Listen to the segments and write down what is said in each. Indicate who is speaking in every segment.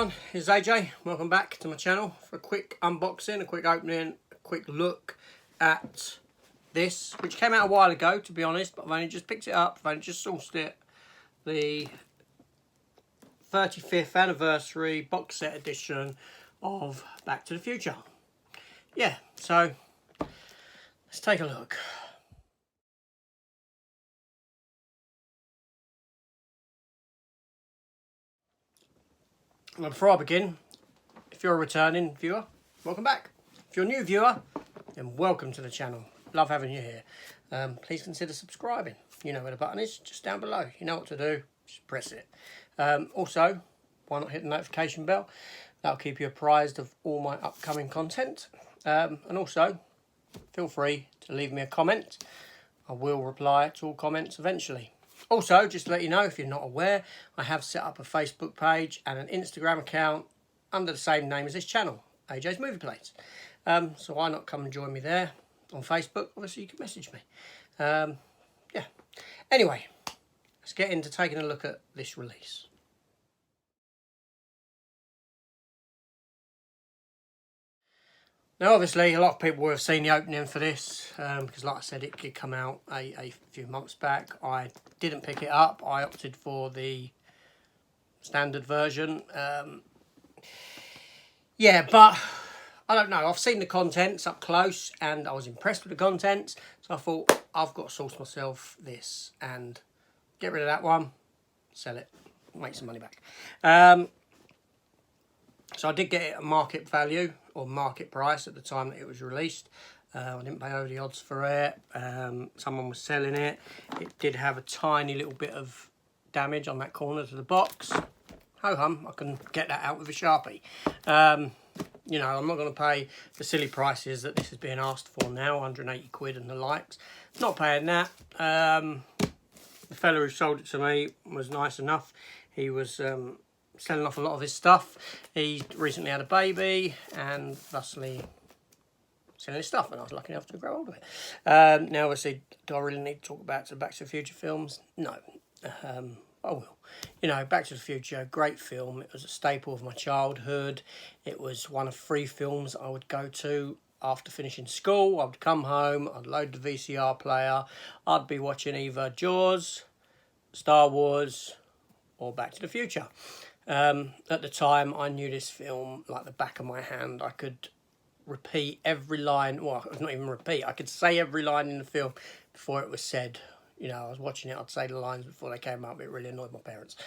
Speaker 1: everyone, it's AJ. Welcome back to my channel for a quick unboxing, a quick opening, a quick look at this, which came out a while ago, to be honest, but I've only just picked it up, I've only just sourced it. The 35th anniversary box set edition of Back to the Future. Yeah, so let's take a look. Well, before I begin, if you're a returning viewer, welcome back. If you're a new viewer, then welcome to the channel. Love having you here. Please consider subscribing. You know where the button is, just down below. You know what to do, just press it. Also, why not hit the notification bell? That'll keep you apprised of all my upcoming content. And also, feel free to leave me a comment. I will reply to all comments eventually. Also, just to let you know, if you're not aware, I have set up a Facebook page and an Instagram account under the same name as this channel, AJ's Movie Plates. So why not come and join me there on Facebook? Obviously, you can message me. Yeah. Anyway, let's get into taking a look at this release. Now, obviously, a lot of people will have seen the opening for this because, like I said, it did come out a few months back. I didn't pick it up. I opted for the standard version. Yeah, but I don't know. I've seen the contents up close and I was impressed with the contents. So I thought, I've got to source myself this and get rid of that one, sell it, make some money back. So I did get it at market value or market price at the time that it was released. I didn't pay over the odds for it. Someone was selling it. It did have a tiny little bit of damage on that corner to the box. Ho-hum, I can get that out with a Sharpie. You know, I'm not going to pay the silly prices that this is being asked for now, 180 quid and the likes. Not paying that. The fella who sold it to me was nice enough. He was selling off a lot of his stuff. He recently had a baby and thusly selling his stuff, and I was lucky enough to grow hold of it. Now, obviously, do I really need to talk about the Back to the Future films? No. I will. You know, Back to the Future, great film. It was a staple of my childhood. It was one of 3 films I would go to after finishing school. I would come home, I'd load the VCR player, I'd be watching either Jaws, Star Wars, or Back to the Future. At the time, I knew this film like the back of my hand. I could repeat every line, well, not even repeat, I could say every line in the film before it was said. You know, I was watching it, I'd say the lines before they came up. It really annoyed my parents.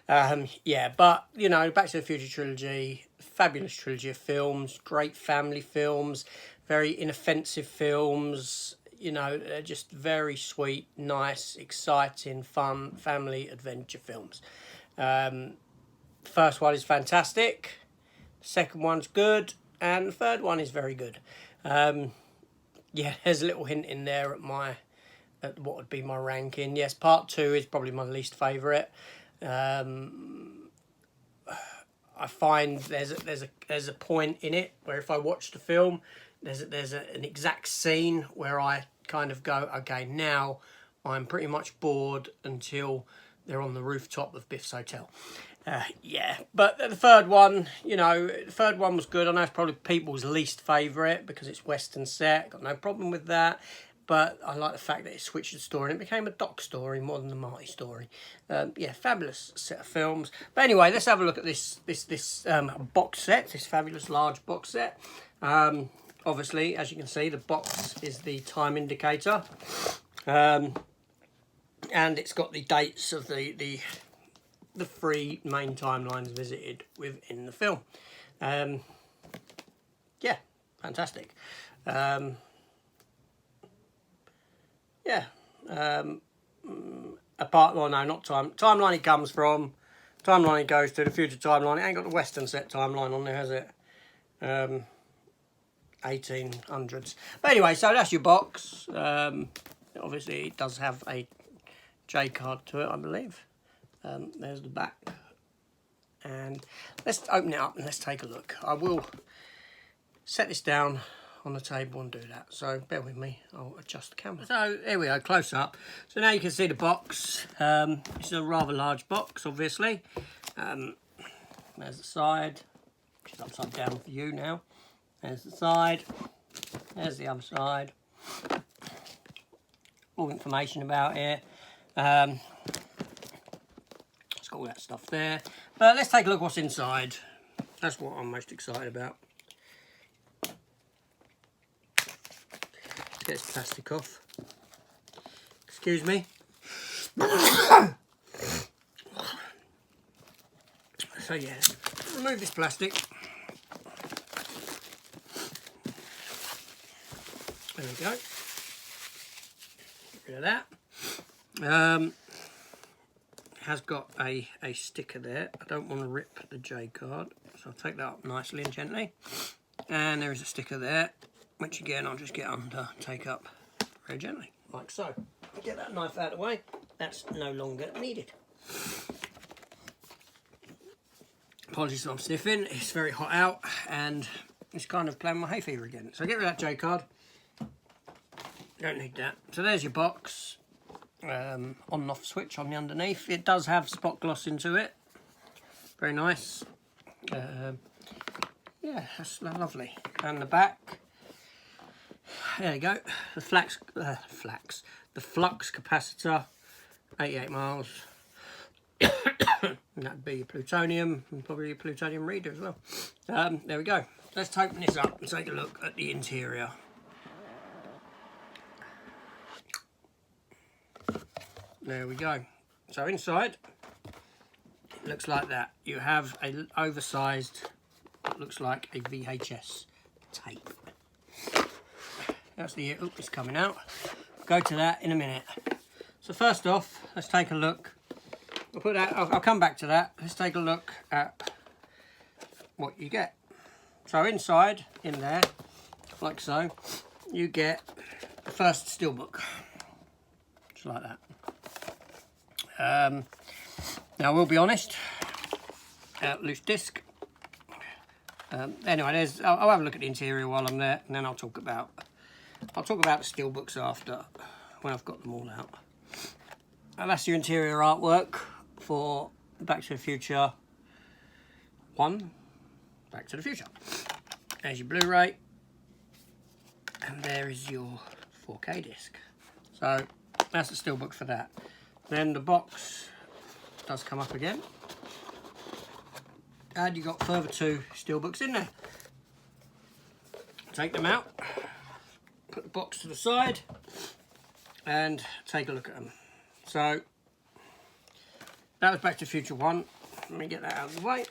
Speaker 1: Yeah, but, you know, Back to the Future trilogy, fabulous trilogy of films, great family films, very inoffensive films. You know, they're just very sweet, nice, exciting, fun, family adventure films. First one is fantastic, the second one's good, and the third one is very good. Yeah, there's a little hint in there at what would be my ranking. Yes, part 2 is probably my least favourite. I find there's a point in it where if I watch the film, there's an exact scene where I kind of go, okay, now I'm pretty much bored until they're on the rooftop of Biff's hotel. Yeah, but the third one, you know, the third one was good. I know it's probably people's least favourite because it's Western set. Got no problem with that. But I like the fact that it switched the story and it became a Doc story more than a Marty story. Yeah, fabulous set of films. But anyway, let's have a look at this box set, this fabulous large box set. Obviously, as you can see, the box is the time indicator. And it's got the dates of the 3 main timelines visited within the film. Yeah, fantastic. Yeah. Well, no, not timeline it comes from. Timeline it goes to, the future timeline. It ain't got the Western set timeline on there, has it? 1800s. But anyway, so that's your box. Obviously, it does have a J card to it, I believe. There's the back. And let's open it up and let's take a look. I will set this down on the table and do that, so bear with me, I'll adjust the camera. So here we go, close up. So now you can see the box. This is a rather large box, obviously. There There's the side, which is upside down for you now. There's the side. There's the other side. All information about it. It's got all that stuff there. But let's take a look what's inside. That's what I'm most excited about. Get this plastic off. Excuse me. So yeah, remove this plastic. There we go. Get rid of that. Has got a sticker there. I don't want to rip the J card, so I'll take that up nicely and gently. And there is a sticker there, which again I'll just get under, take up very gently, like so. Get that knife out of the way. That's no longer needed. Apologies if I'm sniffing. It's very hot out and it's kind of playing my hay fever again. So get rid of that J card. Don't need that. So there's your box. On and off switch on the underneath. It does have spot gloss into it. Very nice. Yeah, that's lovely. And the back. There you go. The flux capacitor, 88 miles. And that'd be your plutonium, and probably your plutonium reader as well. There we go. Let's open this up and take a look at the interior. There we go. So inside, it looks like that. You have an oversized, what looks like a VHS tape. That's the, it's coming out. Go to that in a minute. So first off, let's take a look. I'll put that. I'll come back to that. Let's take a look at what you get. So inside, in there, like so, you get the first steelbook, just like that. Now, we'll be honest. Loose disc. Anyway, I'll have a look at the interior while I'm there, and then I'll talk about the steelbooks after, when I've got them all out. And that's your interior artwork for Back to the Future 1, Back to the Future. There's your Blu-ray, and there is your 4K disc. So that's the steelbook for that. Then the box does come up again, and you've got further 2 steelbooks in there. Take them out, put the box to the side, and take a look at them. So that was Back to the Future 1. Let me get that out of the way.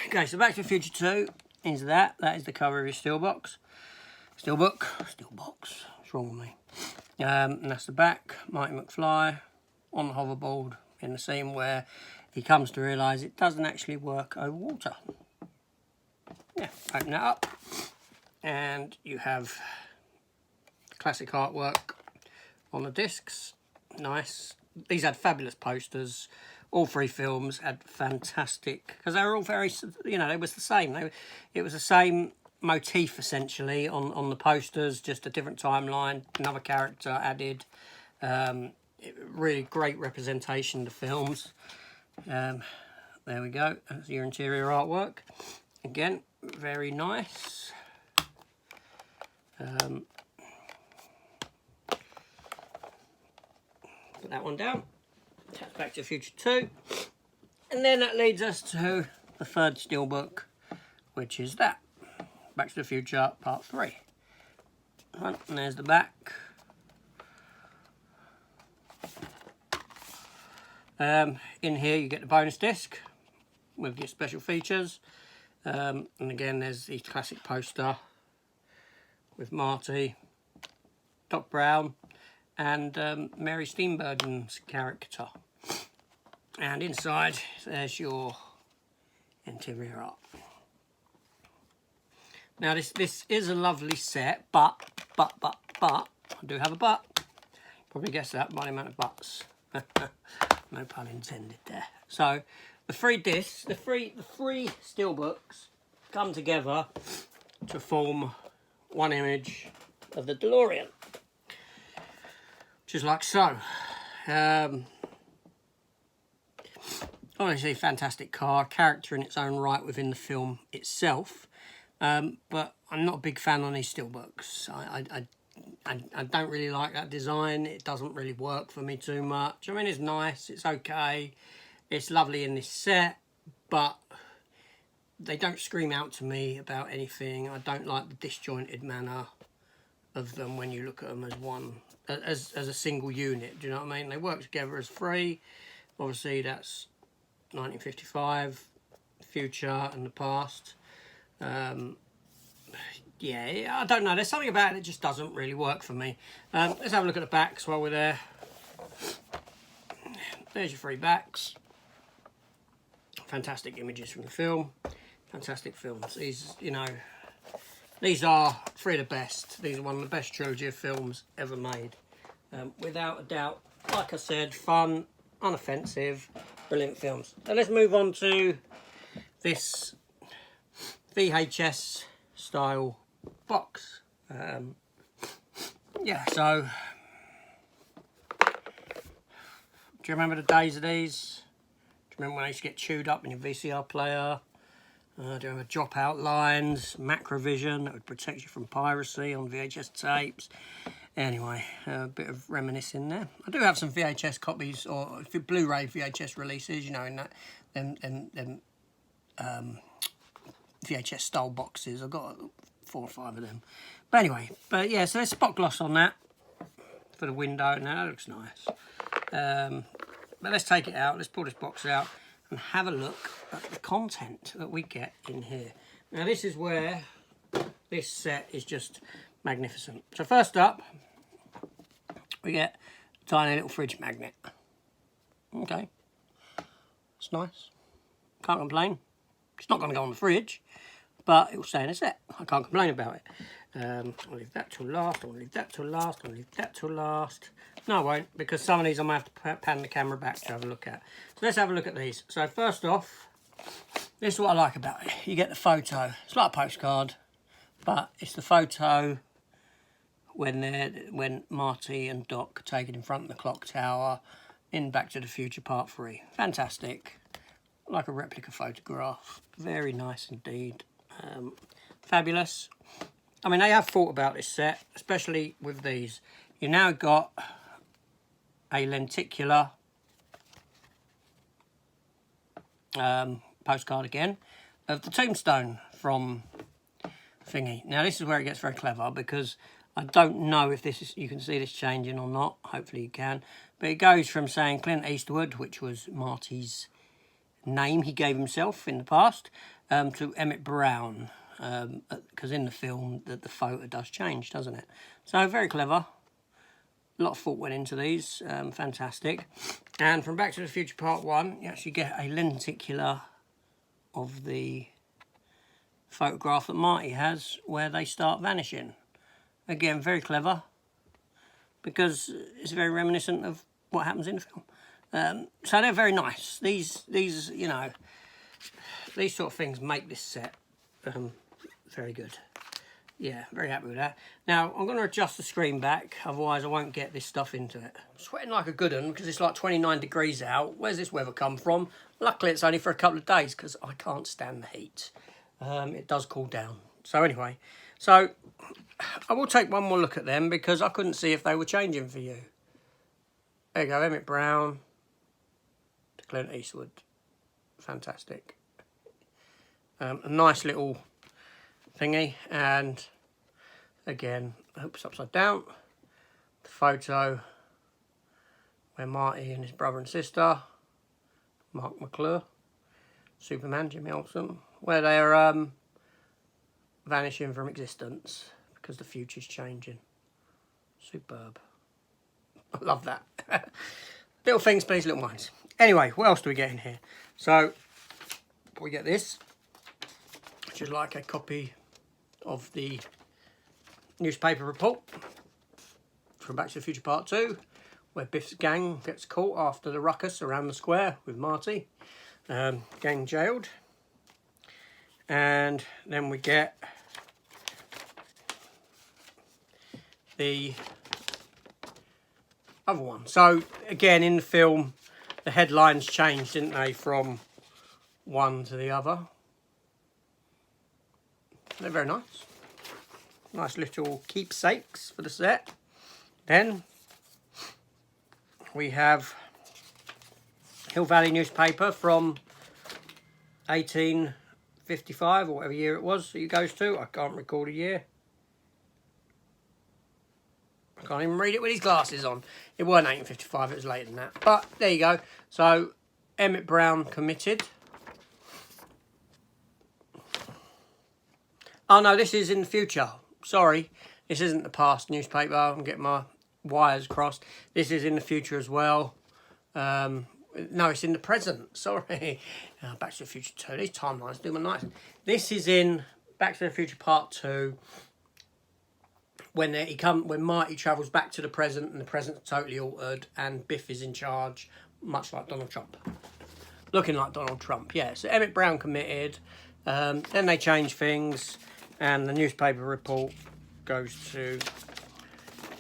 Speaker 1: Okay, so Back to the Future 2 is that. That is the cover of your steelbook. What's wrong with me? And that's the back. Marty McFly on the hoverboard in the scene where he comes to realise it doesn't actually work over water. Yeah, open that up, and you have classic artwork on the discs. Nice. These had fabulous posters. All 3 films had fantastic, because they were all very, you know, it was the same. It was the same motif essentially on the posters, just a different timeline, another character added. Really great representation of the films. There we go. That's your interior artwork. Again, very nice. Put that one down. That's Back to the Future 2. And then that leads us to the 3rd steelbook, which is that. Back to the Future Part 3. Right, and there's the back. In here you get the bonus disc with your special features. And again, there's the classic poster with Marty, Doc Brown, and Mary Steenburgen's character. And inside, there's your interior art. Now this is a lovely set, but I do have a but. Probably guess that by the amount of buts. No pun intended there. So the 3 discs, the three steelbooks come together to form one image of the DeLorean, which is like so. Honestly, fantastic car, character in its own right within the film itself. But I'm not a big fan on these steelbooks. I don't really like that design. It doesn't really work for me too much. I mean, it's nice, it's okay, it's lovely in this set, but they don't scream out to me about anything. I don't like the disjointed manner of them when you look at them as one, as a single unit. Do you know what I mean? They work together as three. Obviously, that's 1955, future and the past. Yeah, I don't know. There's something about it that just doesn't really work for me. Let's have a look at the backs while we're there. There's your three backs. Fantastic images from the film. Fantastic films. These, you know, these are three of the best. These are one of the best trilogy of films ever made. Without a doubt. Like I said, fun, unoffensive, brilliant films. So let's move on to this VHS style box. Yeah, so do you remember the days of these? Do you remember when they used to get chewed up in your VCR player? Do you remember dropout lines, macrovision that would protect you from piracy on VHS tapes? Anyway, a bit of reminiscing there. I do have some VHS copies or Blu-ray VHS releases, you know, in that them VHS style boxes. I've got 4 or 5 of them. But anyway, yeah, so there's spot gloss on that for the window. Now that looks nice. But let's take it out. Let's pull this box out and have a look at the content that we get in here. Now this is where this set is just magnificent. So first up, we get a tiny little fridge magnet. Okay, it's nice. Can't complain. It's not going to go on the fridge, but it will stay in a set. I can't complain about it. I'll leave that till last. I'll leave that till last. I'll leave that till last. No, I won't, because some of these I might have to pan the camera back to have a look at. So let's have a look at these. So first off, this is what I like about it. You get the photo. It's like a postcard, but it's the photo when Marty and Doc are taken in front of the clock tower in Back to the Future Part 3. Fantastic. Like a replica photograph. Very nice indeed. Fabulous. I mean, they have thought about this set, especially with these. You've now got a lenticular postcard again of the tombstone from Thingy. Now this is where it gets very clever, because I don't know if this is, you can see this changing or not. Hopefully you can. But it goes from saying Clint Eastwood, which was Marty's name he gave himself in the past, to Emmett Brown, because in the film the photo does change, doesn't it? So very clever. A lot of thought went into these. Fantastic. And from Back to the Future Part 1, you actually get a lenticular of the photograph that Marty has where they start vanishing. Again, very clever, because it's very reminiscent of what happens in the film. So they're very nice. These, you know, these sort of things make this set very good. Yeah, very happy with that. Now, I'm going to adjust the screen back, otherwise I won't get this stuff into it. I'm sweating like a good one because it's like 29 degrees out. Where's this weather come from? Luckily, it's only for a couple of days because I can't stand the heat. It does cool down. So anyway, so I will take one more look at them because I couldn't see if they were changing for you. There you go, Emmett Brown to Clint Eastwood. Fantastic. A nice little thingy, and again, oops, upside down, the photo where Marty and his brother and sister, Mark McClure, Superman, Jimmy Olsen, where they're vanishing from existence because the future's changing. Superb. I love that. Little things, please, little minds. Anyway, what else do we get in here? So we get this, which is like a copy of the newspaper report from Back to the Future Part 2, where Biff's gang gets caught after the ruckus around the square with Marty, gang jailed. And then we get the other one. So again, in the film, the headlines changed, didn't they, from one to the other. They're very nice. Nice little keepsakes for the set. Then we have Hill Valley newspaper from 1855 or whatever year it was that he goes to. I can't recall the year. I can't even read it with his glasses on. It weren't 1855, it was later than that. But there you go. So Emmett Brown committed. Oh no, this is in the future. Sorry, this isn't the past newspaper. I'm getting my wires crossed. This is in the future as well. No, it's in the present. Sorry. Back to the Future 2. These timelines do my nights. This is in Back to the Future Part 2. When Marty travels back to the present and the present's totally altered and Biff is in charge, much like Donald Trump. Looking like Donald Trump, yeah. So Emmett Brown committed. Then they change things and the newspaper report goes to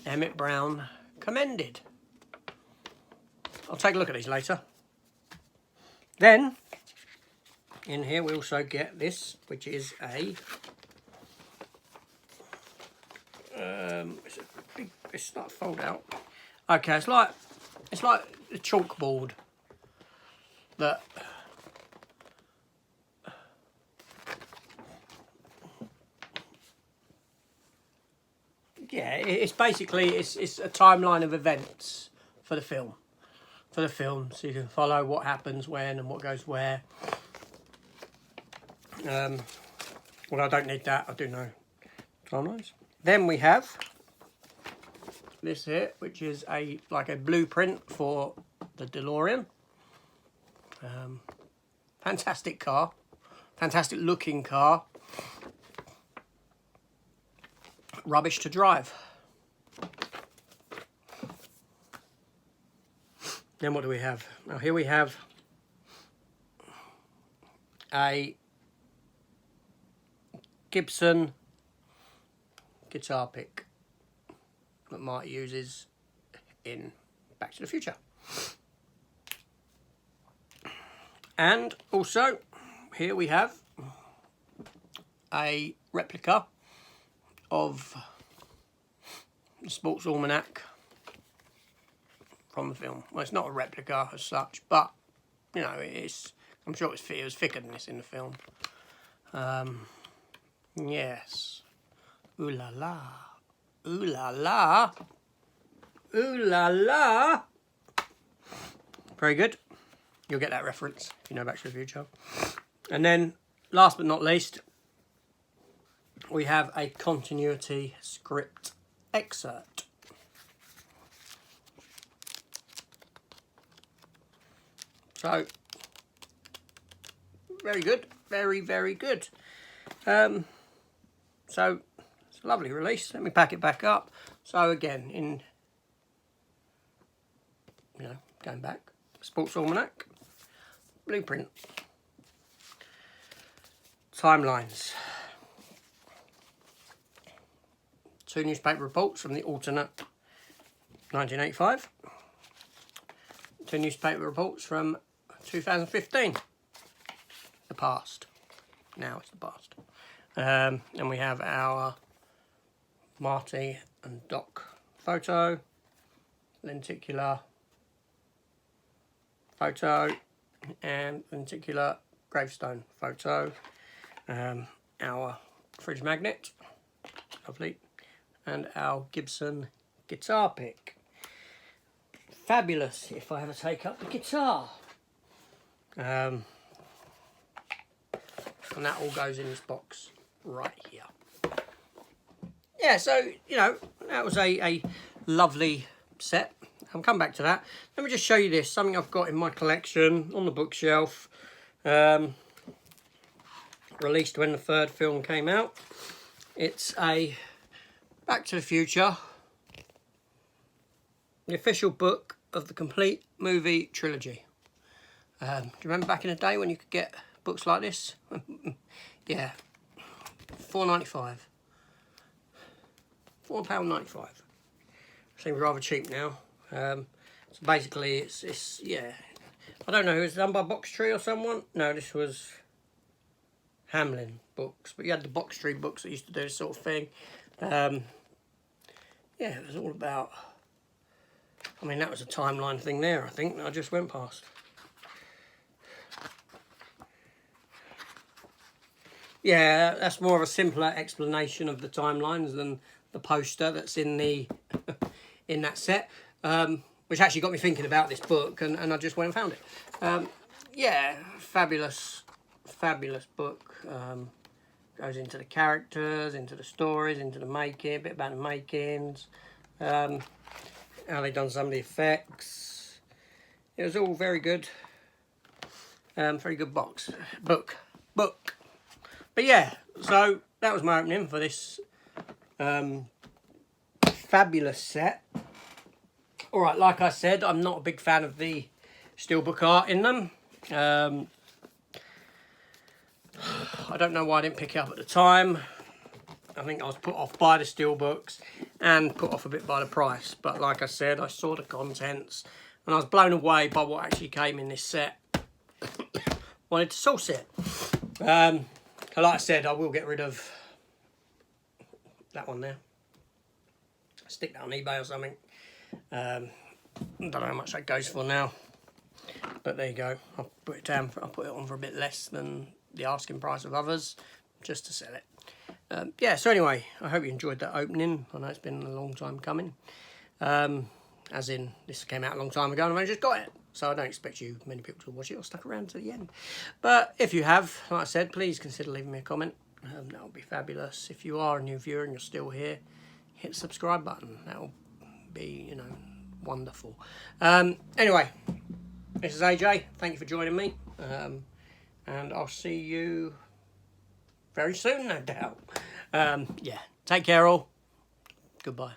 Speaker 1: Emmett Brown commended. I'll take a look at these later. Then, in here we also get this, which is it's not fold out. Okay, it's like a chalkboard that yeah, it's basically it's a timeline of events for the film. So you can follow what happens when and what goes where. Well, I don't need that. I do know timelines. Then we have this here, which is like a blueprint for the DeLorean. Fantastic car, fantastic looking car. Rubbish to drive. Then what do we have? Now here we have a Gibson guitar pick that Marty uses in Back to the Future. And also here we have a replica of the Sports Almanac from the film. Well, it's not a replica as such, but you know, I'm sure it was thicker than this in the film. Yes. Ooh la la. Ooh la la. Ooh la la. Very good. You'll get that reference if you know Back to the Future. And then, last but not least, we have a continuity script excerpt. So, very good, very, very good. So, it's a lovely release. Let me pack it back up. So again, going back, Sports Almanac, blueprint, timelines, 2 newspaper reports from the alternate 1985, 2 newspaper reports from 2015, the past. Now it's the past. And we have our Marty and Doc photo, lenticular photo, and lenticular gravestone photo. Our fridge magnet, lovely, and our Gibson guitar pick. Fabulous if I ever take up the guitar. And that all goes in this box right here. Yeah, so, that was a lovely set. I'll come back to that. Let me just show you this, something I've got in my collection on the bookshelf. Released when the 3rd film came out. It's a Back to the Future, the official book of the complete movie trilogy. Do you remember back in the day when you could get books like this? Yeah, £4.95. £4.95. Seems rather cheap now. So basically, it's I don't know who it was done by Box Tree or someone. No, this was Hamlin books. But you had the Box Tree books that used to do this sort of thing. Yeah, it was all about... I mean, that was a timeline thing there, I think, that I just went past. Yeah, that's more of a simpler explanation of the timelines than the poster that's in the in that set, which actually got me thinking about this book, and I just went and found it. Yeah, fabulous book. Goes into the characters, into the stories, into the making, a bit about the makings, how they done some of the effects. It was all very good. Very good book. But yeah, so that was my opening for this fabulous set. Alright, like I said, I'm not a big fan of the steelbook art in them. I don't know why I didn't pick it up at the time. I think I was put off by the steelbooks and put off a bit by the price. But like I said, I saw the contents and I was blown away by what actually came in this set. Wanted to source it. Like I said, I will get rid of that one there. Stick that on eBay or something. I don't know how much that goes for now. But there you go. I'll put it on for a bit less than the asking price of others, just to sell it. Yeah, so anyway, I hope you enjoyed that opening. I know it's been a long time coming. As in, this came out a long time ago and I just got it. So I don't expect many people to watch it or stuck around to the end. But if you have, like I said, please consider leaving me a comment. That would be fabulous. If you are a new viewer and you're still here, hit the subscribe button. That will be, wonderful. Anyway, this is AJ. Thank you for joining me. And I'll see you very soon, no doubt. Yeah, take care all. Goodbye.